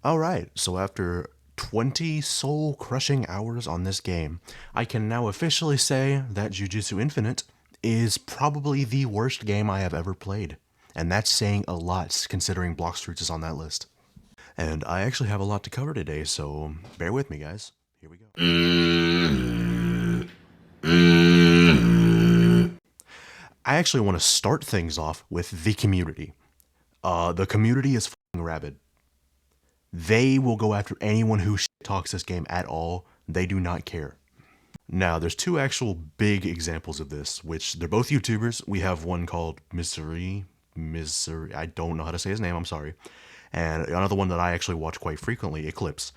Alright, so after 20 soul-crushing hours on this game, I can now officially say that Jujutsu Infinite is probably the worst game I have ever played. And that's saying a lot considering Blox Fruits is on that list. And I actually have a lot to cover today, so bear with me, guys. Here we go. I actually want to start things off with the community. The community is f***ing rabid. They will go after anyone who talks this game at all. They do not care. Now, there's two actual big examples of this, which they're both YouTubers. We have one called Misery, I don't know how to say his name, I'm sorry. And another one that I actually watch quite frequently, Eclipse.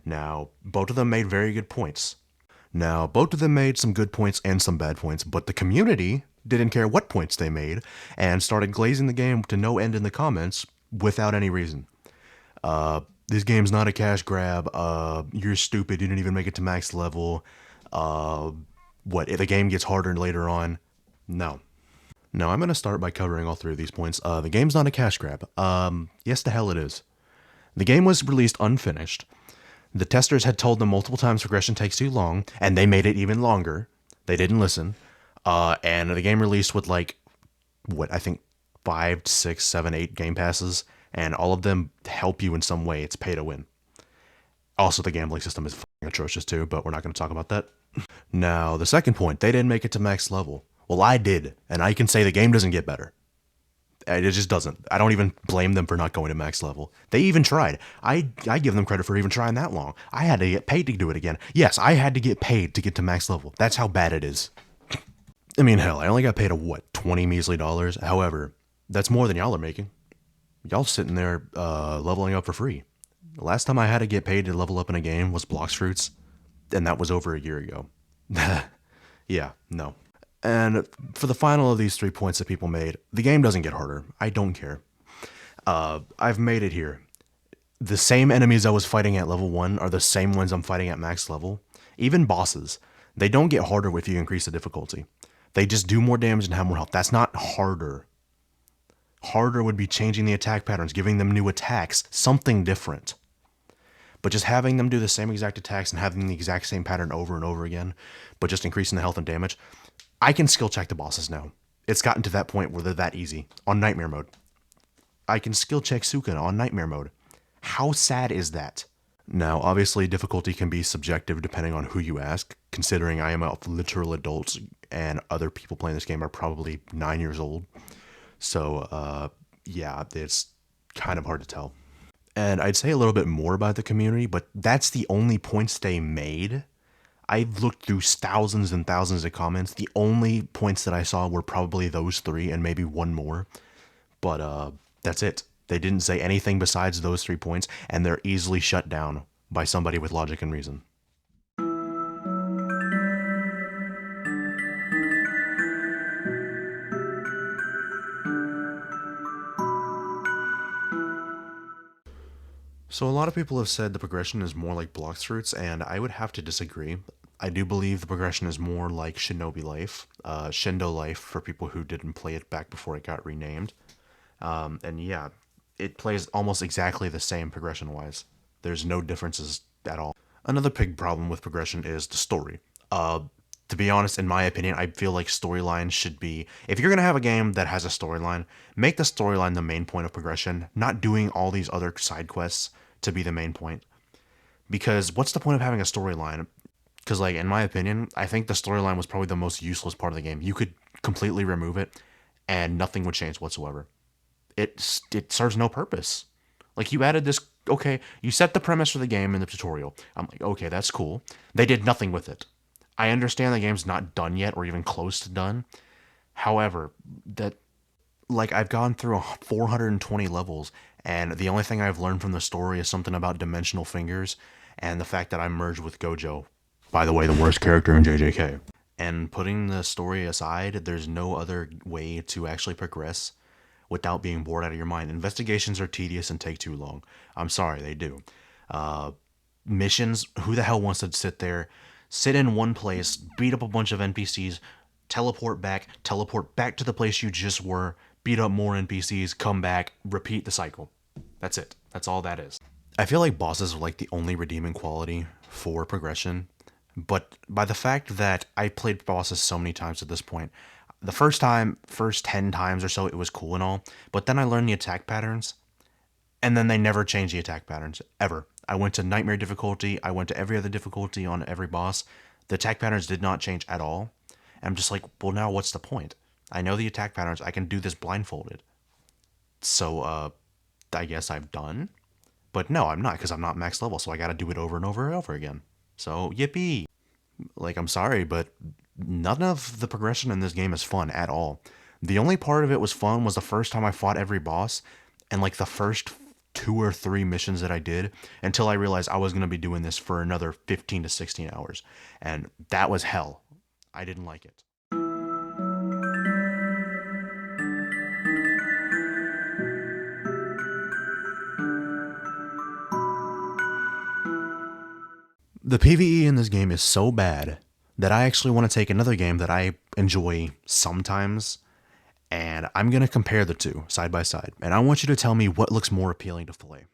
Now, both of them made very good points. Now, both of them made some good points and some bad points, but the community didn't care what points they made and started glazing the game to no end in the comments without any reason. This game's not a cash grab. You're stupid. You didn't even make it to max level. What, if the game gets harder later on? No. Now, I'm going to start by covering all three of these points. The game's not a cash grab. Yes, the hell it is. The game was released unfinished. The testers had told them multiple times progression takes too long, and they made it even longer. They didn't listen. And the game released with, like, what, I think 5, 6, 7, 8 game passes, and all of them help you in some way. It's pay to win. Also, the gambling system is f***ing atrocious too, but we're not going to talk about that. Now, the second point, they didn't make it to max level. Well, I did, and I can say the game doesn't get better. It just doesn't. I don't even blame them for not going to max level. They even tried. I give them credit for even trying that long. I had to get paid to do it again. Yes, I had to get paid to get to max level. That's how bad it is. I mean, hell, I only got paid what, 20 measly dollars? However, that's more than y'all are making. Y'all sitting there leveling up for free. The last time I had to get paid to level up in a game was Blox Fruits, and that was over a year ago. Yeah, no. And for the final of these 3 points that people made, the game doesn't get harder. I don't care. I've made it here. The same enemies I was fighting at level 1 are the same ones I'm fighting at max level. Even bosses. They don't get harder if you increase the difficulty. They just do more damage and have more health. That's not harder. Harder would be changing the attack patterns, giving them new attacks, something different. But just having them do the same exact attacks and having the exact same pattern over and over again, but just increasing the health and damage, I can skill check the bosses now. It's gotten to that point where they're that easy. On Nightmare mode. I can skill check Sukuna on Nightmare mode. How sad is that? Now, obviously, difficulty can be subjective depending on who you ask, considering I am a literal adult and other people playing this game are probably 9 years old. So, yeah, it's kind of hard to tell. And I'd say a little bit more about the community, but that's the only points they made. I've looked through thousands and thousands of comments. The only points that I saw were probably those 3 and maybe one more. But that's it. They didn't say anything besides those 3 points, and they're easily shut down by somebody with logic and reason. So a lot of people have said the progression is more like Blox Fruits, and I would have to disagree. I do believe the progression is more like Shinobi Life, Shindo Life for people who didn't play it back before it got renamed. And yeah, it plays almost exactly the same progression-wise. There's no differences at all. Another big problem with progression is the story. To be honest, in my opinion, I feel like storylines should be... If you're going to have a game that has a storyline, make the storyline the main point of progression, not doing all these other side quests to be the main point. Because what's the point of having a storyline? Because, like, in my opinion, I think the storyline was probably the most useless part of the game. You could completely remove it, and nothing would change whatsoever. It serves no purpose. Like, you added this... Okay, you set the premise for the game in the tutorial. I'm like, okay, that's cool. They did nothing with it. I understand the game's not done yet, or even close to done. However, I've gone through 420 levels, and the only thing I've learned from the story is something about dimensional fingers, and the fact that I merged with Gojo. By the way, the worst character in JJK. And putting the story aside, there's no other way to actually progress without being bored out of your mind. Investigations are tedious and take too long. I'm sorry, they do. Missions, who the hell wants to sit in one place, beat up a bunch of NPCs, teleport back to the place you just were, beat up more NPCs, come back, repeat the cycle. That's it. That's all that is. I feel like bosses are like the only redeeming quality for progression, but by the fact that I played bosses so many times at this point, the first 10 times or so, it was cool and all, but then I learned the attack patterns, and then they never changed the attack patterns, ever. I went to Nightmare difficulty, I went to every other difficulty on every boss. The attack patterns did not change at all. And I'm just like, well, now what's the point? I know the attack patterns, I can do this blindfolded. So, I guess I'm done. But no, I'm not, because I'm not max level, so I gotta do it over and over and over again. So, yippee! Like, I'm sorry, but none of the progression in this game is fun at all. The only part of it was fun was the first time I fought every boss, and like the first 2 or 3 missions that I did, until I realized I was gonna be doing this for another 15 to 16 hours. And that was hell. I didn't like it. The PvE in this game is so bad that I actually want to take another game that I enjoy sometimes, and I'm going to compare the two side by side. And I want you to tell me what looks more appealing to play.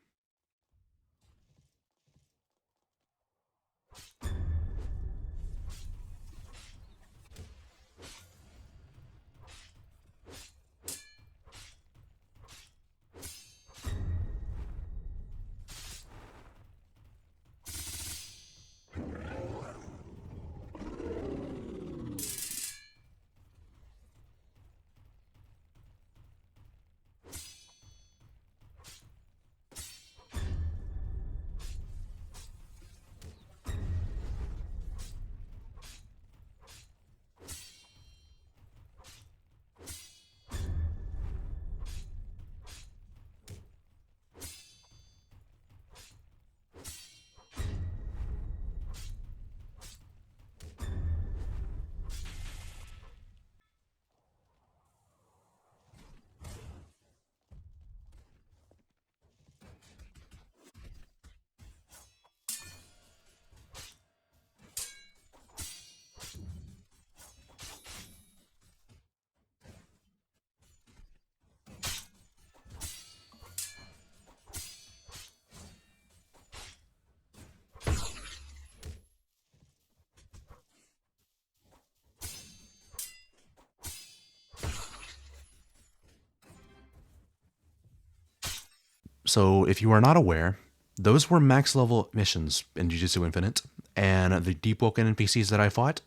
So, if you are not aware, those were max level missions in Jujutsu Infinite, and the deep woken NPCs that I fought,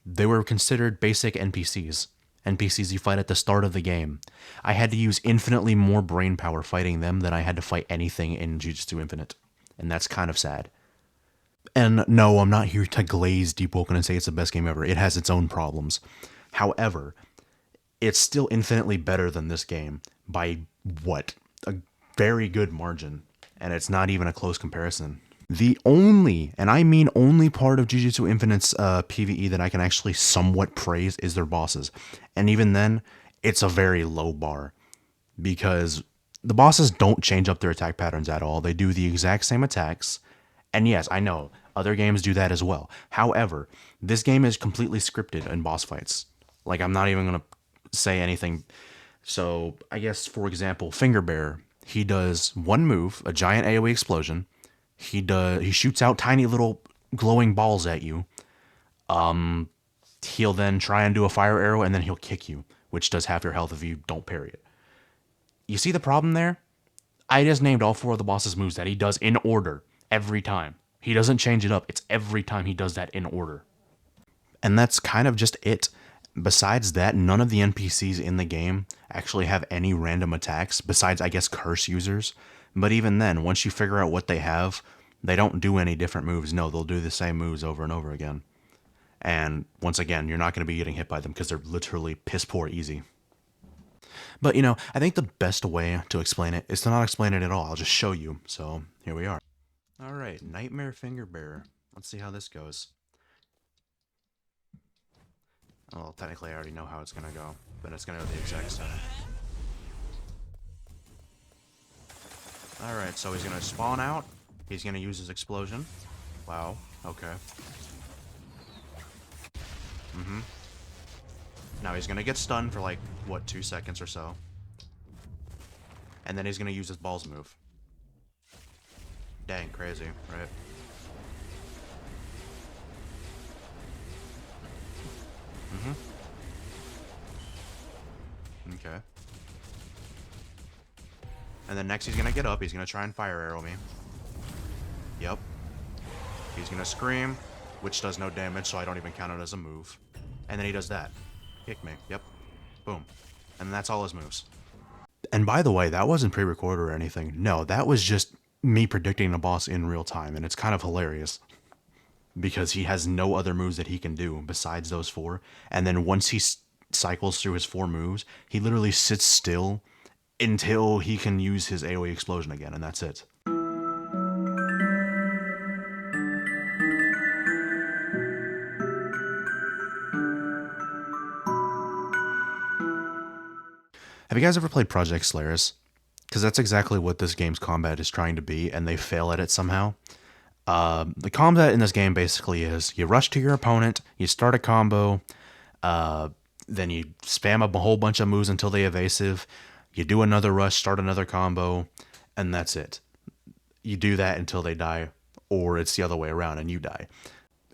they were considered basic NPCs. NPCs you fight at the start of the game. I had to use infinitely more brain power fighting them than I had to fight anything in Jujutsu Infinite, and that's kind of sad. And no, I'm not here to glaze Deep Woken and say it's the best game ever. It has its own problems. However, it's still infinitely better than this game by what? A very good margin. And it's not even a close comparison. The only, and I mean only part of Jujutsu Infinite's PvE that I can actually somewhat praise is their bosses. And even then, it's a very low bar. Because the bosses don't change up their attack patterns at all. They do the exact same attacks. And yes, I know, other games do that as well. However, this game is completely scripted in boss fights. Like, I'm not even going to say anything. So, I guess, for example, Finger Bear, he does one move, a giant AoE explosion. He shoots out tiny little glowing balls at you. He'll then try and do a fire arrow, and then he'll kick you, which does half your health if you don't parry it. You see the problem there? I just named all 4 of the boss's moves that he does in order every time. He doesn't change it up. It's every time he does that in order. And that's kind of just it. Besides that, none of the NPCs in the game actually have any random attacks, besides, I guess, curse users. But even then, once you figure out what they have, they don't do any different moves. No, they'll do the same moves over and over again. And once again, you're not going to be getting hit by them because they're literally piss poor easy. But, I think the best way to explain it is to not explain it at all. I'll just show you. So, here we are. All right, Nightmare Finger Bear. Let's see how this goes. Well, technically I already know how it's gonna go, but it's gonna go the exact same. Alright, so he's gonna spawn out. He's gonna use his explosion. Wow, okay. Now he's gonna get stunned for like, what, 2 seconds or so. And then he's gonna use his balls move. Dang, crazy, right? Okay. And then next he's gonna get up, he's gonna try and fire arrow me. Yep. He's gonna scream, which does no damage, so I don't even count it as a move. And then he does that. Kick me. Yep. Boom. And that's all his moves. And by the way, that wasn't pre-recorded or anything. No, that was just me predicting the boss in real time, and it's kind of hilarious. Because he has no other moves that he can do besides those four. And then once he cycles through his four moves, he literally sits still until he can use his AoE explosion again, and that's it. Have you guys ever played Project Solaris? Because that's exactly what this game's combat is trying to be, and they fail at it somehow. The combat in this game basically is you rush to your opponent, you start a combo, then you spam a whole bunch of moves until they evasive, you do another rush, start another combo, and that's it. You do that until they die, or it's the other way around and you die.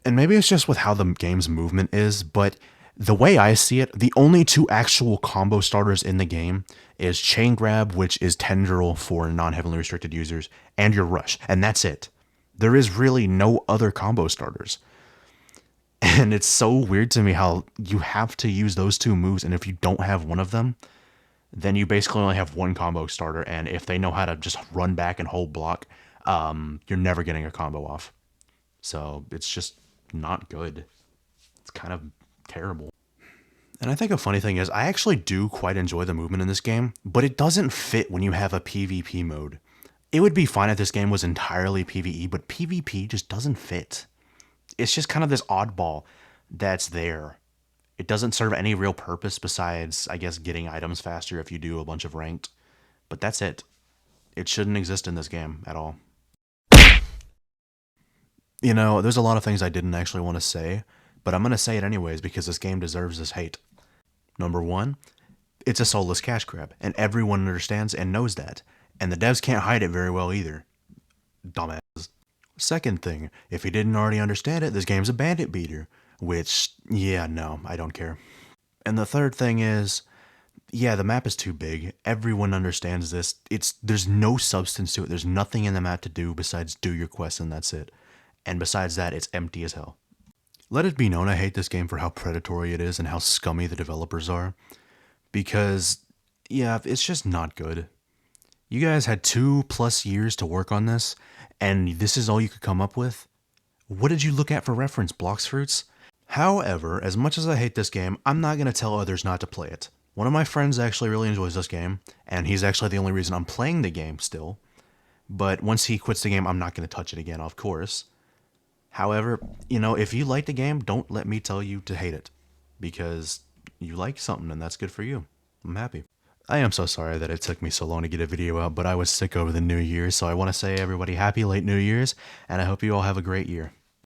And maybe it's just with how the game's movement is, but the way I see it, the only two actual combo starters in the game is Chain Grab, which is Tendril for non-heavily restricted users, and your Rush, and that's it. There is really no other combo starters. And it's so weird to me how you have to use those two moves, and if you don't have one of them, then you basically only have one combo starter, and if they know how to just run back and hold block, you're never getting a combo off. So it's just not good. It's kind of terrible. And I think a funny thing is, I actually do quite enjoy the movement in this game, but it doesn't fit when you have a PvP mode. It would be fine if this game was entirely PvE, but PvP just doesn't fit. It's just kind of this oddball that's there. It doesn't serve any real purpose besides, I guess, getting items faster if you do a bunch of ranked. But that's it. It shouldn't exist in this game at all. You know, there's a lot of things I didn't actually want to say, but I'm going to say it anyways because this game deserves this hate. Number one, it's a soulless cash grab, and everyone understands and knows that. And the devs can't hide it very well either. Dumbasses. Second thing, if you didn't already understand it, this game's a bandit beater. Which, yeah, no, I don't care. And the third thing is, yeah, the map is too big. Everyone understands this. There's no substance to it. There's nothing in the map to do besides do your quests and that's it. And besides that, it's empty as hell. Let it be known I hate this game for how predatory it is and how scummy the developers are. Because, yeah, it's just not good. You guys had 2+ years to work on this, and this is all you could come up with? What did you look at for reference, Blox Fruits? However, as much as I hate this game, I'm not going to tell others not to play it. One of my friends actually really enjoys this game, and he's actually the only reason I'm playing the game still. But once he quits the game, I'm not going to touch it again, of course. However, you know, if you like the game, don't let me tell you to hate it. Because you like something, and that's good for you. I'm happy. I am so sorry that it took me so long to get a video out, but I was sick over the New Year's, so I want to say everybody happy late New Year's, and I hope you all have a great year.